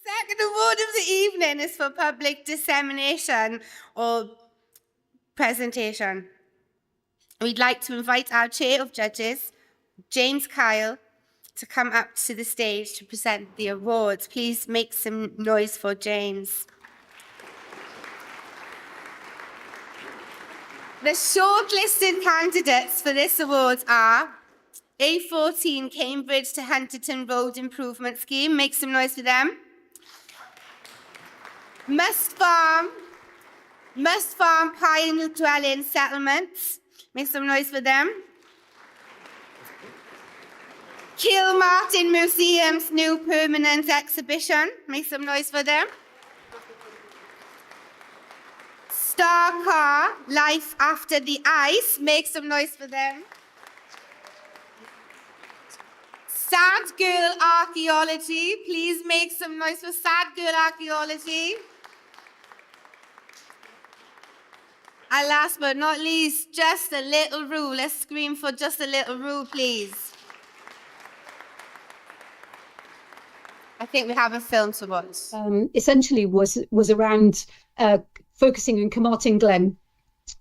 Second award of the evening is for public dissemination or presentation. We'd like to invite our chair of judges, James Kyle, to come up to the stage to present the awards. Please make some noise for James. The shortlisted candidates for this award are A14 Cambridge to Hunterton Road Improvement Scheme. Make some noise for them. Must Farm Pine Dwelling Settlements. Make some noise for them. Kilmartin Museum's new permanent exhibition. Make some noise for them. Star Car Life After the Ice. Make some noise for them. Sad Girl Archaeology. Please make some noise for Sad Girl Archaeology. And last but not least, Just a Little Rule. Let's scream for Just a Little Rule, please. I think we have a film to watch. Essentially was around focusing on Carmarthen Glen,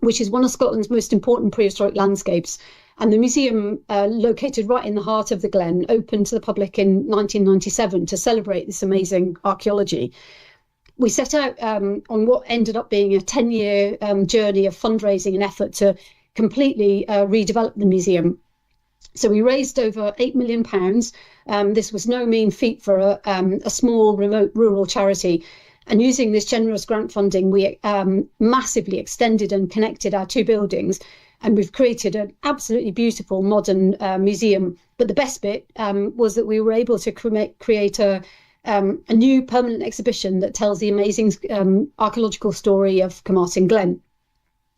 which is one of Scotland's most important prehistoric landscapes. And the museum, located right in the heart of the Glen, opened to the public in 1997 to celebrate this amazing archaeology. We set out on what ended up being a 10-year journey of fundraising and effort to completely redevelop the museum. So we raised over £8 million. This was no mean feat for a small, remote rural charity. And using this generous grant funding, we massively extended and connected our two buildings. And we've created an absolutely beautiful modern museum. But the best bit was that we were able to create a new permanent exhibition that tells the amazing archaeological story of Carmarthen Glen.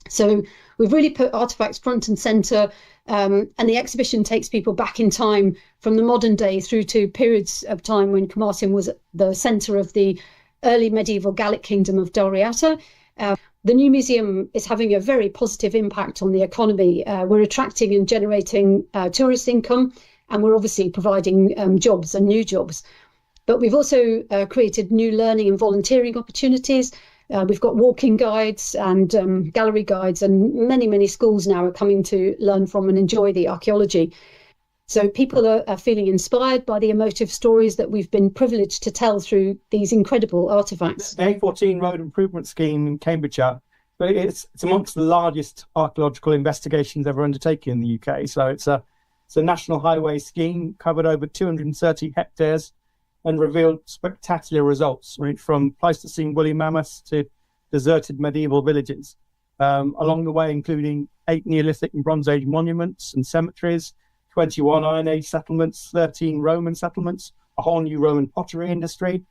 So we've really put artefacts front and centre, and the exhibition takes people back in time from the modern day through to periods of time when Carmarthen was the centre of the early medieval Gallic kingdom of Dalriata. The new museum is having a very positive impact on the economy. We're attracting and generating tourist income, and we're obviously providing jobs and new jobs. But we've also created new learning and volunteering opportunities. We've got walking guides and gallery guides, and many, many schools now are coming to learn from and enjoy the archaeology. So people are feeling inspired by the emotive stories that we've been privileged to tell through these incredible artefacts. The A14 Road Improvement Scheme in Cambridgeshire, but it's amongst the largest archaeological investigations ever undertaken in the UK. So it's a national highway scheme, covered over 230 hectares, and revealed spectacular results, right, from Pleistocene woolly mammoths to deserted medieval villages. Along the way, including 8 Neolithic and Bronze Age monuments and cemeteries, 21 Iron Age settlements, 13 Roman settlements, a whole new Roman pottery industry,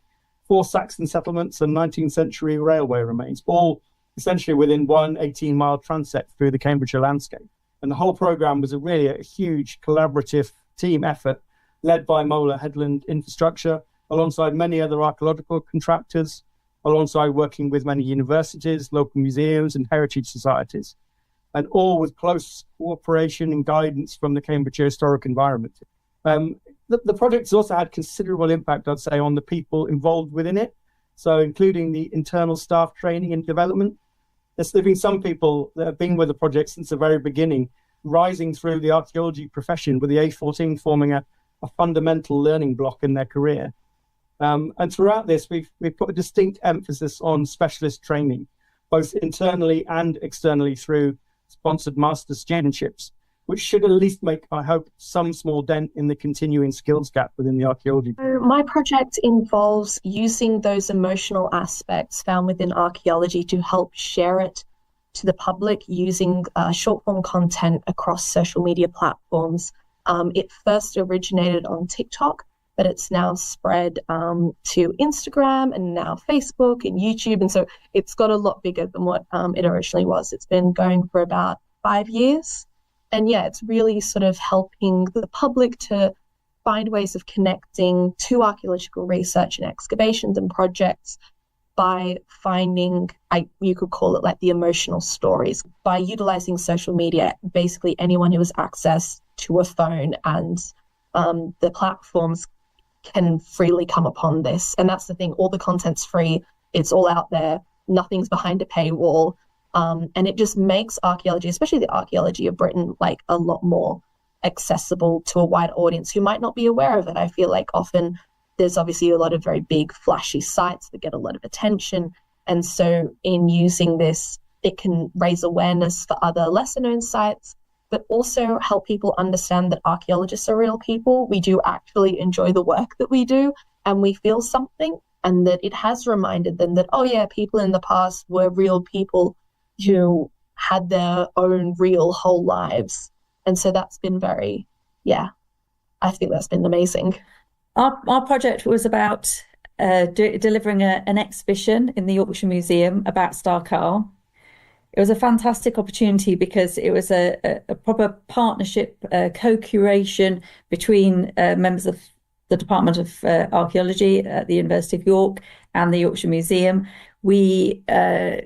4 Saxon settlements, and 19th century railway remains, all essentially within one 18-mile transect through the Cambridgeshire landscape. And the whole programme was really a huge collaborative team effort led by Mola Headland Infrastructure, alongside many other archaeological contractors, alongside working with many universities, local museums and heritage societies, and all with close cooperation and guidance from the Cambridgeshire historic environment. The project's also had considerable impact, I'd say, on the people involved within it, so including the internal staff training and development. There's been some people that have been with the project since the very beginning, rising through the archaeology profession, with the A14 forming a fundamental learning block in their career. And throughout this, we've put a distinct emphasis on specialist training, both internally and externally through sponsored master studentships, which should at least make, I hope, some small dent in the continuing skills gap within the archaeology. My project involves using those emotional aspects found within archaeology to help share it to the public using short-form content across social media platforms. It first originated on TikTok, but it's now spread to Instagram and now Facebook and YouTube. And so it's got a lot bigger than what it originally was. It's been going for about 5 years. And yeah, it's really sort of helping the public to find ways of connecting to archaeological research and excavations and projects by finding, you could call it like the emotional stories, by utilizing social media. Basically anyone who has access to a phone and the platforms can freely come upon this. And that's the thing, all the content's free, it's all out there, nothing's behind a paywall. And it just makes archaeology, especially the archaeology of Britain, like a lot more accessible to a wide audience who might not be aware of it. I feel like often there's obviously a lot of very big flashy sites that get a lot of attention. And so in using this, it can raise awareness for other lesser known sites, but also help people understand that archaeologists are real people. We do actually enjoy the work that we do, and we feel something, and that it has reminded them that, oh yeah, people in the past were real people who had their own real whole lives. And so that's been very, I think that's been amazing. Our project was about delivering an exhibition in the Yorkshire Museum about Star Carl. It was a fantastic opportunity because it was a proper partnership, co-curation between members of the Department of Archaeology at the University of York and the Yorkshire Museum. We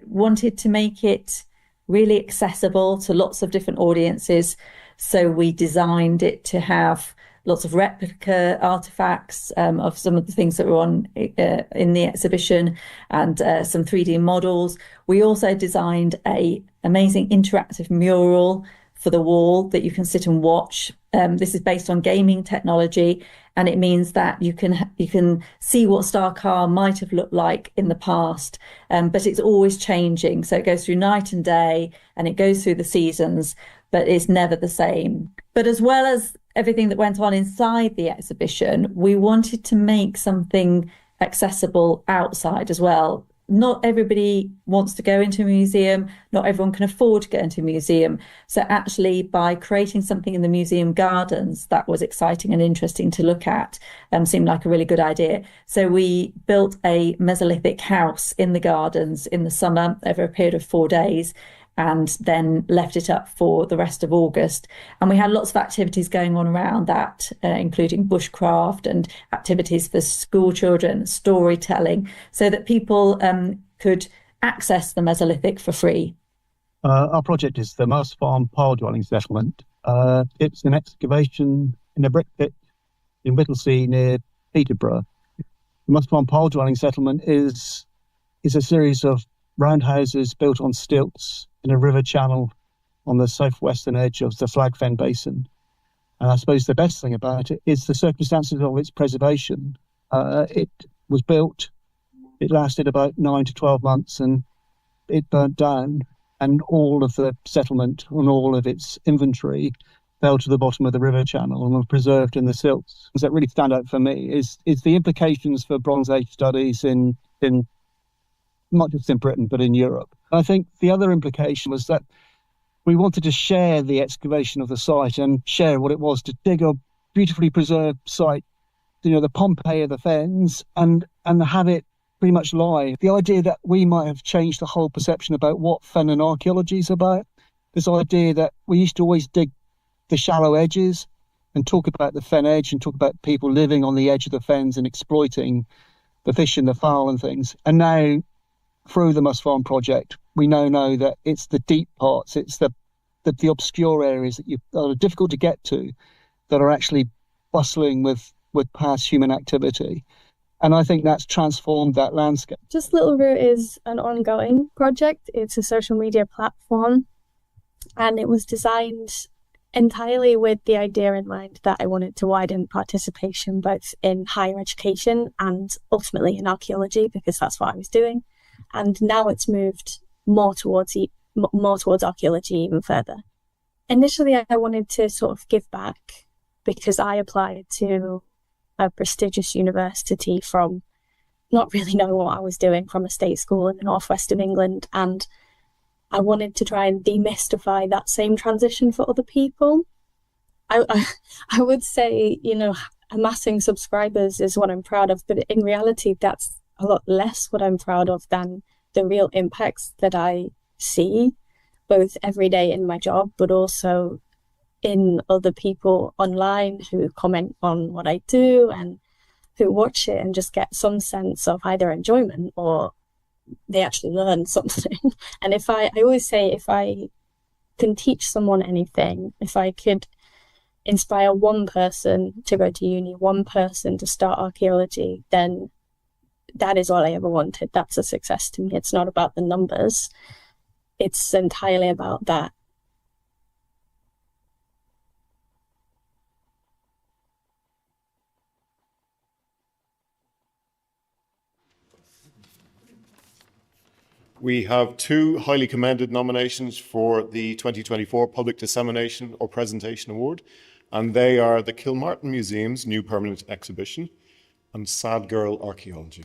wanted to make it really accessible to lots of different audiences. So we designed it to have lots of replica artifacts of some of the things that were on in the exhibition, and some 3D models. We also designed an amazing interactive mural for the wall that you can sit and watch. This is based on gaming technology, and it means that you can see what Star Carl might have looked like in the past, but it's always changing. So it goes through night and day, and it goes through the seasons, but it's never the same. But as well as everything that went on inside the exhibition, we wanted to make something accessible outside as well. Not everybody wants to go into a museum. Not everyone can afford to go into a museum. So actually, by creating something in the museum gardens that was exciting and interesting to look at, seemed like a really good idea. So we built a Mesolithic house in the gardens in the summer over a period of 4 days, and then left it up for the rest of August. And we had lots of activities going on around that, including bushcraft and activities for school children, storytelling, so that people could access the Mesolithic for free. Our project is the Mouse Farm Pile Dwelling Settlement. It's an excavation in a brick pit in Whittlesea near Peterborough. The Mouse Farm Pile Dwelling Settlement is a series of roundhouses built on stilts in a river channel on the southwestern edge of the Flag Fen Basin. And I suppose the best thing about it is the circumstances of its preservation. It was built, it lasted about 9 to 12 months, and it burnt down, and all of the settlement and all of its inventory fell to the bottom of the river channel and were preserved in the silts. That really stand out for me is the implications for Bronze Age studies in not just in Britain, but in Europe. I think the other implication was that we wanted to share the excavation of the site and share what it was to dig a beautifully preserved site, the Pompeii of the Fens, and have it pretty much live. The idea that we might have changed the whole perception about what fen and archaeology is about. This idea that we used to always dig the shallow edges and talk about the fen edge and talk about people living on the edge of the fens and exploiting the fish and the fowl and things. And now, through the Mouse Farm project, we now know that it's the deep parts, it's the obscure areas that are difficult to get to, that are actually bustling with past human activity. And I think that's transformed that landscape. Just Little Root is an ongoing project. It's a social media platform, and it was designed entirely with the idea in mind that I wanted to widen participation both in higher education and ultimately in archaeology, because that's what I was doing. And now it's moved more towards archaeology even further. Initially, I wanted to sort of give back because I applied to a prestigious university from not really knowing what I was doing, from a state school in the northwest of England. And I wanted to try and demystify that same transition for other people. I would say, amassing subscribers is what I'm proud of, but in reality, that's a lot less what I'm proud of than the real impacts that I see, both every day in my job, but also in other people online who comment on what I do and who watch it and just get some sense of either enjoyment or they actually learn something. And I always say, if I can teach someone anything, if I could inspire one person to go to uni, one person to start archaeology, then that is all I ever wanted. That's a success to me. It's not about the numbers. It's entirely about that. We have two highly commended nominations for the 2024 Public Dissemination or Presentation Award, and they are the Kilmartin Museum's new permanent exhibition and Sad Girl Archaeology.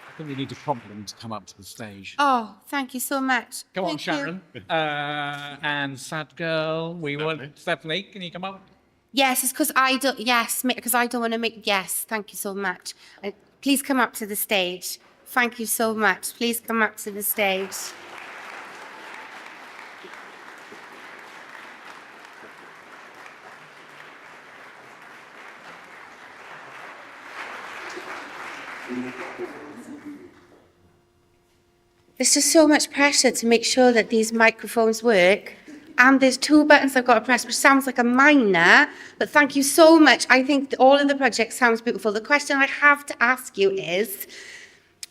I think we need to prompt them to come up to the stage. Oh, thank you so much. Come on, Thank Sharon. And Sad Girl, we want Stephanie. Can you come up? Yes, it's because I don't. Yes, because I don't want to make. Yes, thank you so much. Please come up to the stage. Thank you so much. Please come up to the stage. There's just so much pressure to make sure that these microphones work. And there's two buttons I've got to press, which sounds like a minor, but thank you so much. I think all of the project sounds beautiful. The question I have to ask you is,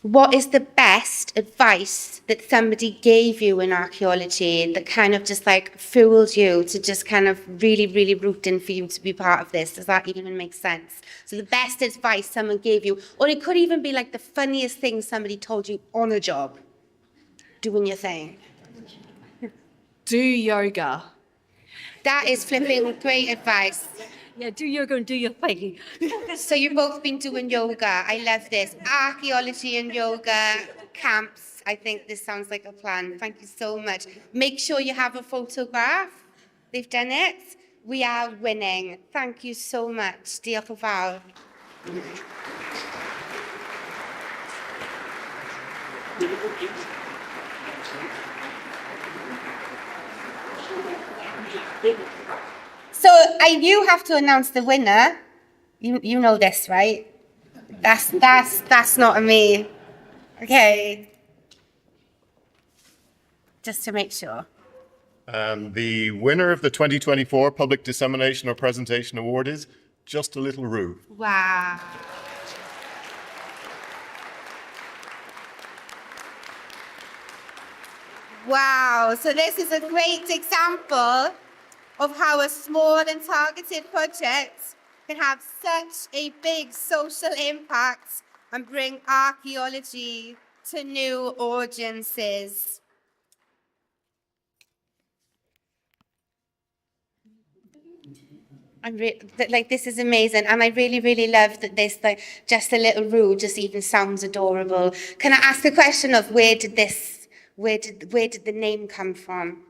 what is the best advice that somebody gave you in archaeology that kind of just like fueled you to just kind of really, really rooting for you to be part of this? Does that even make sense? So the best advice someone gave you, or it could even be like the funniest thing somebody told you on a job, doing your thing. Do yoga. That is flipping great advice. Yeah, do yoga and do your thing. So you've both been doing yoga. I love this. Archaeology and yoga camps. I think this sounds like a plan. Thank you so much. Make sure you have a photograph. They've done it. We are winning. Thank you so much. Diolch yn fawr. So you have to announce the winner. You know this, right? That's not a me. Okay. Just to make sure. The winner of the 2024 Public Dissemination or Presentation Award is Just a Little Rue. Wow. Wow. So this is a great example of how a small and targeted project can have such a big social impact and bring archaeology to new audiences. This is amazing, and I really, really love that this, like, Just a Little Rue just even sounds adorable. Can I ask a question of where did the name come from?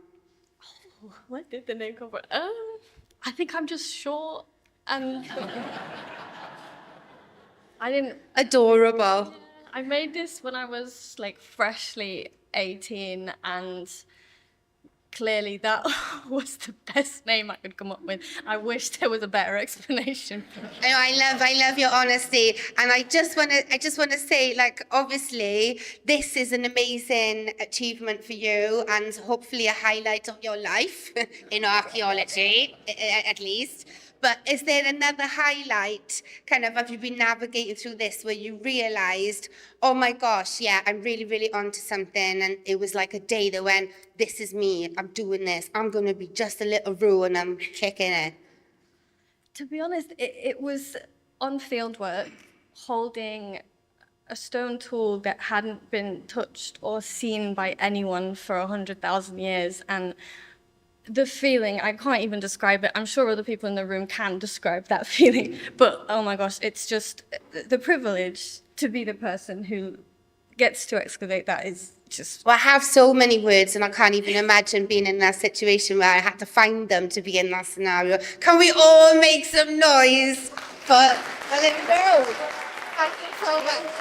Where did the name come from? I think I'm just short and I didn't. Adorable. I made this when I was like freshly 18, and clearly that was the best name I could come up with. I wish there was a better explanation. I love your honesty, and I just want to say, like, obviously this is an amazing achievement for you, and hopefully a highlight of your life in archaeology, at least. But is there another highlight, kind of, have you been navigating through this where you realized, oh my gosh, yeah, I'm really, really onto something, and it was like a day that went, this is me, I'm doing this, I'm going to be just a little Rue and I'm kicking it? To be honest, it was on fieldwork, holding a stone tool that hadn't been touched or seen by anyone for 100,000 years, and the feeling, I can't even describe it. I'm sure other people in the room can describe that feeling, but oh my gosh, it's just the privilege to be the person who gets to excavate that is just... Well, I have so many words, and I can't even imagine being in that situation where I had to find them to be in that scenario. Can we all make some noise for a little girl? Thank you so much.